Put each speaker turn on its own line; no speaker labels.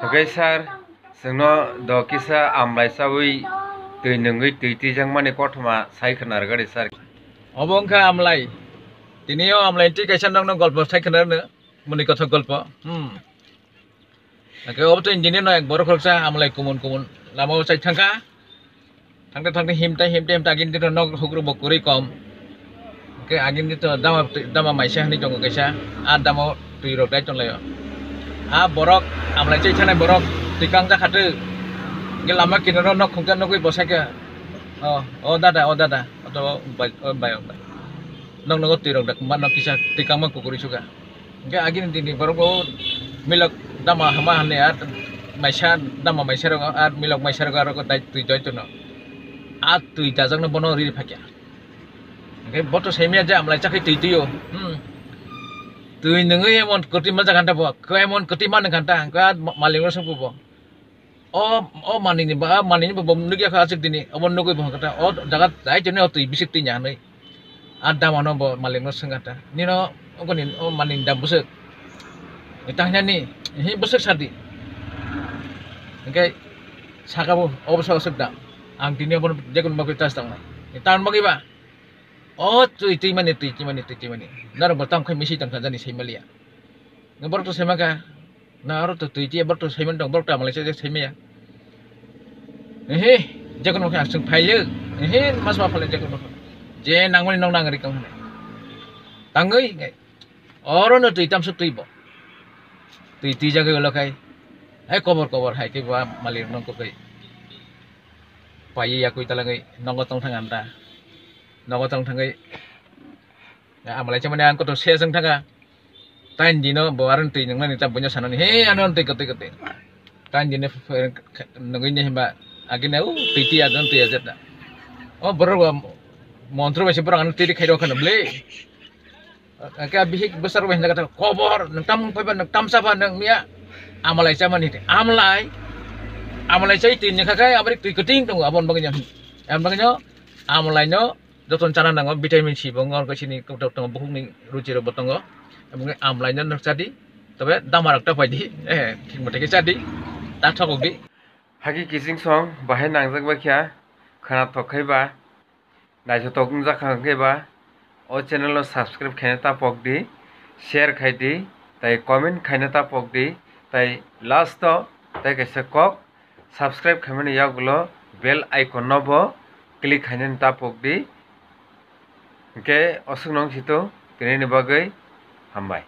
Oke sir, जोंनो द किसा आमलायसावै दै नोङै दैजों माने कथमा सायखोनार गारि सार
অবংখা আমলাই তিনিও আমলাই ঠিক আছে নং গল্প সাইখেনার মনি কথা গল্প ওকে অবতো ইঞ্জিনিয়ার নয় বড় খরচা আমলাই কুমন কুমন লামাও চাই থাকা থাকতে থাকতে হিমটা আগিন দিতে নগ হুগ্রু বকুরি কম ওকে আগিন দিতে দামা মাইসা হানি দङ কাইসা আর দামাও তুই রকলাই চলায় আ বরক আমলাই চাই থানায় বরক টিকাং জাখাতে গে লামা কিনারো নগ খুঁজা নগৈ বসাইকে oh dada atau bay nong nong tirok dak man kisah tikang mak kukuri juga enggak agin ini baru ko milok dama hama hane at maisha dama maisha at milok maisha ro ko dai tui joy tuno at tui dajang no bono ri phakya enggak boto semia ja amlai chakhi tui tuyo tui nungai emon koti ma jaganta bo ko emon koti man ganta ko malingo sabu bo oh manini bom nugi ka asik dini abon nugui bo kata jagat dai jone tui bisik ti nyane ada mano bo malingno sengata nino ngoni manin dam busuk itahnya ni hi busuk sadi oke sakabo obso sedda ang dini abon jagun bagu tas tang itan bagi ba tui mani nar bertam kai misi tang jani seimalia ngabor to semaka na aro to tui ti bar to seiman dong bar ta malaysia seimia jagun mo asung phaile mas ma phale jagun mo je nangmani nong nangri kang tangoi ngai oro no tui tam su tui bo tui jaga lo kai cover hai ke ba malir nong ko kai pai ya kui talangai nong tong thangan ta nong tong thangai amalai chamane an ko to se jang thanga tain dino bawaran tui nang ni ta bunyo sanani anon tui kote tain dino nongoi ni ba agine tui adon tui ajata boro montro masih perang tiri kaido kan beli ka bihik besar weh kata kobor tam pa tam sapa nang mia amalai zaman ini amalai cai tin nya kakai abri tui keting tunggu abon bagnya amalai nyo joton cara nang vitamin C bongor ke sini ko tong buhung ni ruci ro botongo abang amalai nyo nak jadi tapi damarak ta padi ঠিক মতে ke jadi ta thokgi
hagi kising song bahe nangjak ba kya khana thokai ba najo tokung jakhangke ba o channel lo subscribe khaina ta pokdi share khaidi tai comment khaina ta pokdi tai last to tai kaisa kok subscribe khamani yagulo bell icon no bo click khaina ta pokdi ke osung nong situ tini ni bagai hambai